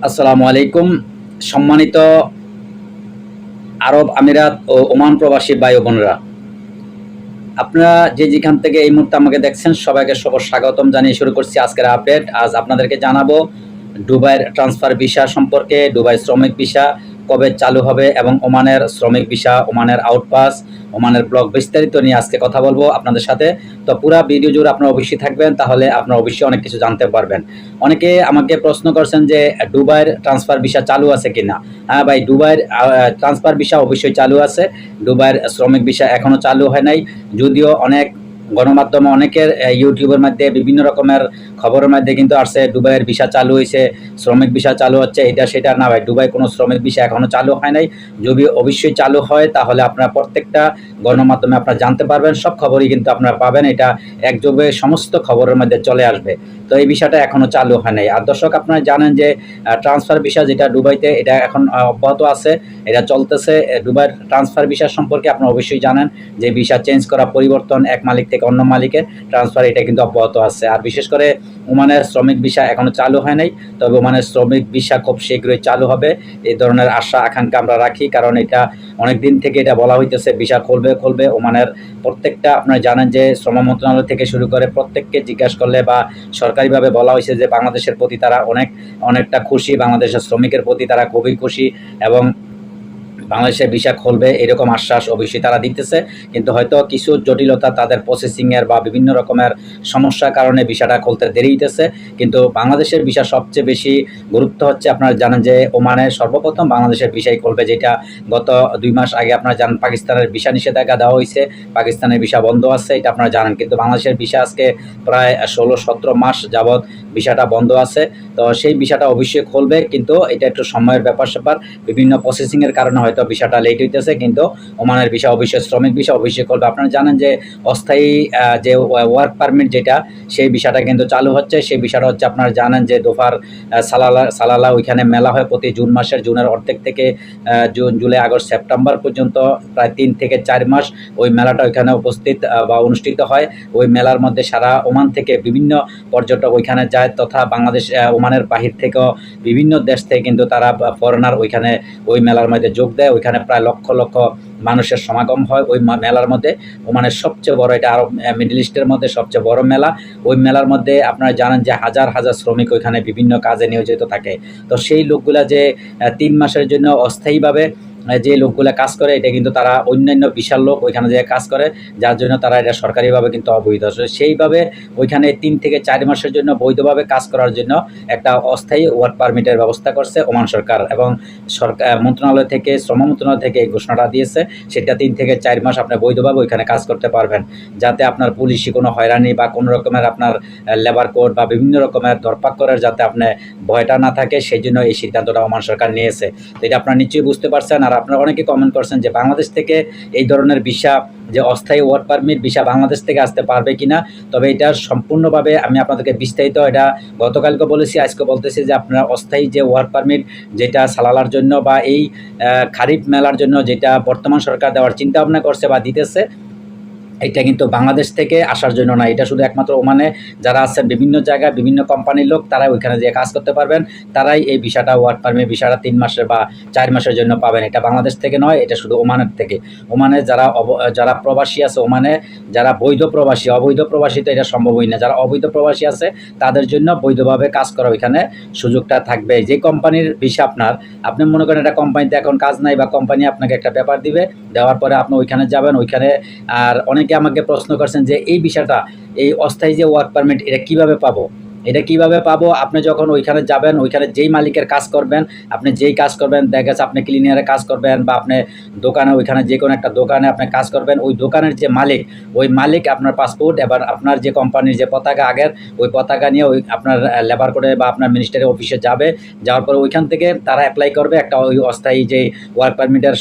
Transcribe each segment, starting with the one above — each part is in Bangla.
আসসালামু আলাইকুম। সম্মানিত আরব আমিরাত ও ওমান প্রবাসী ভাই ও বোনেরা, আপনারা যে যেখান থেকে এই মুহূর্তে আমাকে দেখছেন সবাইকে স্বাগতম জানিয়ে শুরু করছি আজকের আপডেট। আজ আপনাদেরকে জানাবো দুবাইয়ের ট্রান্সফার ভিসা সম্পর্কে, দুবাই শ্রমিক ভিসা কবে চালু হবে এবং ওমানের শ্রমিক ভিসা, ওমানের আউটপাস, ওমানের ব্লক বিস্তারিত নিয়ে আজকে কথা বলবো আপনাদের সাথে। তো পুরা ভিডিও জুড়ে আপনারা অবশ্যই থাকবেন, তাহলে আপনারা অবশ্যই অনেক কিছু জানতে পারবেন। অনেকে আমাকে প্রশ্ন করছেন যে দুবাইয়ের ট্রান্সফার ভিসা চালু আছে কিনা। হ্যাঁ ভাই, দুবাইয়ের ট্রান্সফার ভিসা অবশ্যই চালু আছে। দুবাইয়ের শ্রমিক ভিসা এখনো চালু হয় নাই, যদিও অনেক গণমাধ্যমে অনেকের ইউটিউবের মধ্যে বিভিন্ন রকমের খবরের মধ্যে কিন্তু আসছে দুবাইয়ের ভিসা চালু হয়েছে, শ্রমিক ভিসা চালু হচ্ছে, এটা সেটা না ভাই, দুবাই কোনো শ্রমিক ভিসা এখনো চালু হয় নাই। যদি অবশ্যই চালু হয় তাহলে আপনারা প্রত্যেকটা গণমাধ্যমে আপনারা জানতে পারবেন, সব খবরই কিন্তু আপনারা পাবেন, এটা একযোগে সমস্ত খবরের মধ্যে চলে আসবে। তো এই বিষয়টা এখনো চালু হয় নাই। আর দর্শক, আপনারা জানেন যে ট্রান্সফার ভিসা যেটা দুবাইতে, এটা এখন অব্যাহত আছে, এটা চলতেছে। দুবাইয়ের ট্রান্সফার ভিসা সম্পর্কে আপনারা অবশ্যই জানেন যে ভিসা চেঞ্জ করা, পরিবর্তন, এক মালিক থেকে অন্য মালিকের ট্রান্সফার, এটা কিন্তু অব্যাহত আছে। আর বিশেষ করে ওমানের শ্রমিক ভিসা এখনো চালু হয় নাই, তবে ওমানের শ্রমিক ভিসা খুব শীঘ্রই চালু হবে, এই ধরনের আশা আকাঙ্ক্ষা আমরা রাখি। কারণ এটা অনেক দিন থেকে এটা বলা হইতেছে ভিসা খুলবে ওমানের প্রত্যেকটা। আপনারা জানেন যে শ্রম মন্ত্রণালয় থেকে শুরু করে প্রত্যেককে জিজ্ঞাসা করলে বা সরকারিভাবে বলা হয়েছে যে বাংলাদেশের প্রতি তারা অনেকটা খুশি, বাংলাদেশের শ্রমিকের প্রতি তারা খুবই খুশি এবং বাংলাদেশের ভিসা খুলবে এরকম আশ্বাস অবশ্যই তারা দিতেছে। কিন্তু হয়তো কিছু জটিলতা তাদের প্রসেসিংয়ের বা বিভিন্ন রকমের সমস্যার কারণে ভিসাটা খুলতে দেরি হইতেছে। কিন্তু বাংলাদেশের ভিসা সবচেয়ে বেশি গুরুত্ব হচ্ছে, আপনারা জানেন যে ওমানে সর্বপ্রথম বাংলাদেশের ভিসাই খুলবে, যেটা গত 2 মাস আগে আপনারা জানেন পাকিস্তানের ভিসা নিষেধাজ্ঞা দেওয়া হয়েছে, পাকিস্তানের ভিসা বন্ধ আছে, এটা আপনারা জানেন। কিন্তু বাংলাদেশের ভিসা আজকে প্রায় 16-17 মাস যাবৎ ভিসাটা বন্ধ আছে। তো সেই ভিসাটা অবশ্যই খুলবে, কিন্তু এটা একটু সময়ের ব্যাপার-স্যাপার, বিভিন্ন প্রসেসিংয়ের কারণে হয়তো ভিসাটা লেট হইতেছে। কিন্তু ওমানের ভিসা অবশ্যই, শ্রমিক ভিসা অবশ্যই করবে। আপনারা জানেন যে অস্থায়ী যে ওয়ার্ক পারমিট যেটা, সেই ভিসাটা কিন্তু চালু হচ্ছে। সেই ভিসাটা হচ্ছে, আপনারা জানেন যে দোফার সালালা ওইখানে মেলা হয় প্রতি জুন মাসের, জুনের অর্ধেক থেকে জুন, জুলাই, আগস্ট, সেপ্টেম্বর পর্যন্ত প্রায় 3 থেকে 4 মাস ওই মেলাটা ওইখানে উপস্থিত বা অনুষ্ঠিত হয়। ওই মেলার মধ্যে সারা ওমান থেকে বিভিন্ন পর্যটক ওইখানে যায়, তথা বাংলাদেশ ওমানের বাহির থেকেও বিভিন্ন দেশ থেকে কিন্তু তারা ফরেনার ওইখানে ওই মেলার মধ্যে যোগ দেয়। ওইখানে প্রায় লক্ষ লক্ষ মানুষের সমাগম হয় ওই মেলার মধ্যে। ওমানের সবচেয়ে বড়, এটা আরব মিডল ইস্টের মধ্যে সবচেয়ে বড় মেলা। ওই মেলার মধ্যে আপনারা জানেন যে হাজার হাজার শ্রমিক ওইখানে বিভিন্ন কাজে নিয়োজিত থাকে। তো সেই লোকগুলা যে 3 মাসের জন্য অস্থায়ীভাবে যে লোকগুলা কাজ করে, এটা কিন্তু তারা অন্যান্য বিশাল লোক ওইখানে যে কাজ করে, যার জন্য তারা এটা সরকারিভাবে কিন্তু অবৈধ। সেইভাবে ওইখানে 3 থেকে 4 মাসের জন্য বৈধভাবে কাজ করার জন্য একটা অস্থায়ী ওয়ার্ক পারমিটের ব্যবস্থা করছে ওমান সরকার, এবং সরকার মন্ত্রণালয় থেকে, শ্রম মন্ত্রণালয় থেকে এই ঘোষণাটা দিয়েছে। সেটা 3 থেকে 4 মাস আপনি বৈধভাবে ওইখানে কাজ করতে পারবেন, যাতে আপনার পুলিশি কোনো হয়রানি বা কোনো রকমের আপনার লেবার কোড বা বিভিন্ন রকমের ধরপাকড়ের যাতে আপনি ভয়টা না থাকে, সেই জন্য এই সিদ্ধান্তটা ওমান সরকার নিয়েছে। তো এটা আপনারা নিশ্চয়ই বুঝতে পারছেন। আর আপনারা অনেকে কমেন্ট করছেন যে বাংলাদেশ থেকে এই ধরনের ভিসা, যে অস্থায়ী ওয়ার্ক পারমিট ভিসা বাংলাদেশ থেকে আসতে পারবে কিনা। তবে এটা সম্পূর্ণভাবে আমি আপনাদেরকে বিস্তারিত, এটা গতকালকে বলেছি, আজকে বলতেছি যে আপনারা অস্থায়ী যে ওয়ার্ক পারমিট যেটা সালালার জন্য বা এই খারিফ মেলার জন্য যেটা বর্তমান সরকার দেওয়ার চিন্তা ভাবনা করছে বা দিতেছে, এটা কিন্তু বাংলাদেশ থেকে আসার জন্য না। এটা শুধু একমাত্র ওমানে যারা আছেন বিভিন্ন জায়গায়, বিভিন্ন কোম্পানির লোক, তারাই ওইখানে যেয়ে কাজ করতে পারবেন, তারাই এই ভিসাটা, ওয়ার্ক পারমিট ভিসাটা 3 মাসের বা 4 মাসের জন্য পাবেন। এটা বাংলাদেশ থেকে নয়, এটা শুধু ওমানের থেকে। ওমানে যারা প্রবাসী আছে, ওমানে যারা বৈধ প্রবাসী, অবৈধ প্রবাসী তো এটা সম্ভবই না। যারা অবৈধ প্রবাসী আছে তাদের জন্য বৈধভাবে কাজ করা ওইখানে সুযোগটা থাকবে। যে কোম্পানির ভিসা আপনি মনে করেন একটা কোম্পানিতে এখন কাজ নাই, বা কোম্পানি আপনাকে একটা পেপার দিবে, দেওয়ার পরে আপনি ওইখানে যাবেন, ওইখানে আর অনেকে আমাকে প্রশ্ন করছেন যে এই বিষয়টা, এই অস্থায়ী যে ওয়ার্ক পারমিট, এটা কিভাবে পাবো। এটা কিভাবে পাবো, আপনি যখন ওইখানে যাবেন, ওইখানে যেই মালিকের কাজ করবেন, আপনি যেই কাজ করবেন, দেখা গেছে আপনি ক্লিনিয়ারে কাজ করবেন বা আপনি দোকানে, ওইখানে যে কোনো একটা দোকানে আপনি কাজ করবেন, ওই দোকানের যে মালিক, ওই মালিক আপনার পাসপোর্ট, এবার আপনার যে কোম্পানির যে পতাকা আগের, ওই পতাকা নিয়ে ওই আপনার লেবার কোডে বা আপনার মিনিস্টারি অফিসে যাবে। যাওয়ার পরে ওইখান থেকে তারা অ্যাপ্লাই করবে একটা ওই অস্থায়ী যে ওয়ার্ক পারমিটের,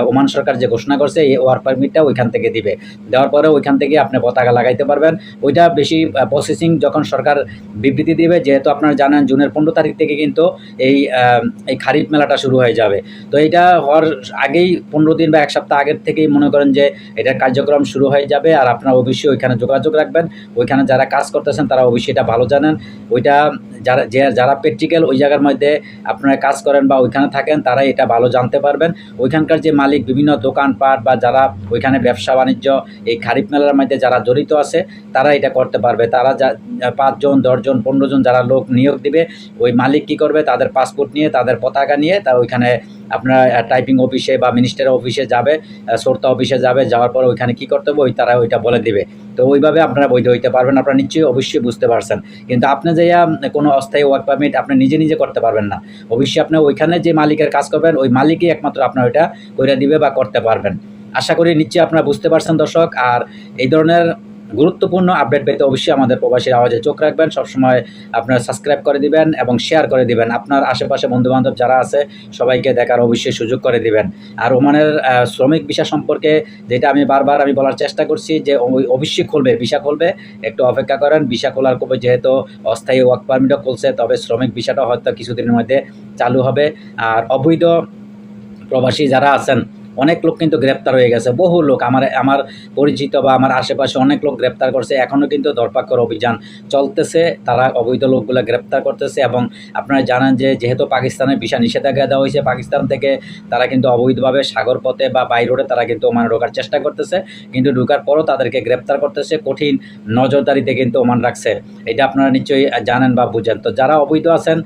ওমান সরকার যে ঘোষণা করছে, এই ওয়ার্ক পারমিটটা ওইখান থেকে দিবে। দেওয়ার পরে ওইখান থেকে আপনি পতাকা লাগাইতে পারবেন। ওইটা বেশি প্রসেসিং, যখন সরকার বিবৃতি দিবে। যেহেতু আপনারা জানেন জুনের 15 তারিখ থেকে কিন্তু এই খারিফ মেলাটা শুরু হয়ে যাবে। তো এইটা হওয়ার আগেই 15 দিন বা 1 সপ্তাহ আগের থেকেই মনে করেন যে এটার কার্যক্রম শুরু হয়ে যাবে। আর আপনারা অবশ্যই ওইখানে যোগাযোগ রাখবেন। ওইখানে যারা কাজ করতেছেন তারা অবশ্যই এটা ভালো জানেন। ওইটা যারা প্র্যাকটিক্যাল ওই জায়গার মধ্যে আপনারা কাজ করেন বা ওইখানে থাকেন তারা এটা ভালো জানতে পারবেন। ওইখানকার যে মালিক, বিভিন্ন দোকানপাট বা যারা ওইখানে ব্যবসা বাণিজ্য এই খারিফ মেলার মধ্যে যারা জড়িত আছে তারা এটা করতে পারবে। তারা 5 জন, 10 জন, 15 জন যারা লোক নিয়োগ দিবে, ওই মালিক কী করবে, তাদের পাসপোর্ট নিয়ে, তাদের পতাকা নিয়ে তারা ওইখানে আপনার টাইপিং অফিসে বা মিনিস্টারের অফিসে যাবে, সর্তা অফিসে যাবে। যাওয়ার পর ওইখানে কী করতে হবে তারা ওইটা বলে দিবে। তো ওইভাবে আপনারা বৈধ হইতে পারবেন। আপনারা নিশ্চয়ই অবশ্যই বুঝতে পারছেন। কিন্তু আপনি যাইয়া কোনো অস্থায়ী ওয়ার্ক পারমিট আপনি নিজে নিজে করতে পারবেন না। অবশ্যই আপনি ওইখানে যে মালিকের কাজ করবেন ওই মালিকই একমাত্র আপনার ওইটা করে দিবে বা করতে পারবেন। আশা করি নিশ্চয়ই আপনারা বুঝতে পারছেন দর্শক। আর এই ধরনের গুরুত্বপূর্ণ আপডেট পেতে অবশ্যই আমাদের প্রবাসীর আওয়াজে চোখ রাখবেন। সবসময় আপনারা সাবস্ক্রাইব করে দিবেন এবং শেয়ার করে দিবেন। আপনার আশেপাশে বন্ধুবান্ধব যারা আছে সবাইকে দেখার অবশ্যই সুযোগ করে দিবেন। আর ওমানের শ্রমিক ভিসা সম্পর্কে যেটা আমি বারবার বলার চেষ্টা করছি যে অবশ্যই খুলবে, ভিসা খুলবে, একটু অপেক্ষা করেন। ভিসা খোলার পরে যেহেতু অস্থায়ী ওয়ার্ক পারমিটও খুলছে, তবে শ্রমিক ভিসাটা হয়তো কিছুদিনের মধ্যে চালু হবে। আর অবৈধ প্রবাসী যারা আছেন অনেক লোক কিন্তু গ্রেপ্তার হয়ে গেছে। বহু লোক আমার পরিচিত বা আমার আশেপাশে অনেক লোক গ্রেপ্তার করছে। এখনও কিন্তু ধরপাকড় অভিযান চলতেছে। তারা অবৈধ লোকগুলো গ্রেপ্তার করতেছে। এবং আপনারা জানেন যে যেহেতু পাকিস্তানের ভিসা নিষেধাজ্ঞা দেওয়া হয়েছে, পাকিস্তান থেকে তারা কিন্তু অবৈধভাবে সাগর পথে বা বাই রোডে তারা কিন্তু ওমান ঢোকার চেষ্টা করতেছে। কিন্তু ঢোকার পরও তাদেরকে গ্রেপ্তার করতেছে, কঠিন নজরদারিতে কিন্তু ওমান রাখছে। এটা আপনারা নিশ্চয়ই জানেন বা বুঝেন। তো যারা অবৈধ আছেন,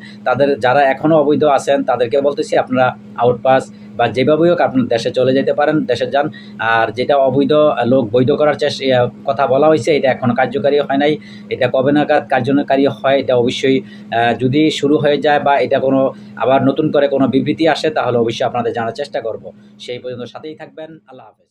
যারা এখনও অবৈধ আছেন তাদেরকে বলতেছি আপনারা আউটপাস বা যেভাবেই হোক আপনার দেশে চলে যেতে পারেন, দেশে যান। আর যেটা অবৈধ লোক বৈধ করার কথা বলা হয়েছে, এটা এখনও কার্যকারী হয় নাই। এটা কবে নাগাদ কার্যকারী হয় এটা অবশ্যই যদি শুরু হয়ে যায় বা এটা কোনো আবার নতুন করে কোনো বিবৃতি আসে তাহলে অবশ্যই আপনাদের জানার চেষ্টা করব। সেই পর্যন্ত সাথেই থাকবেন। আল্লাহ হাফেজ।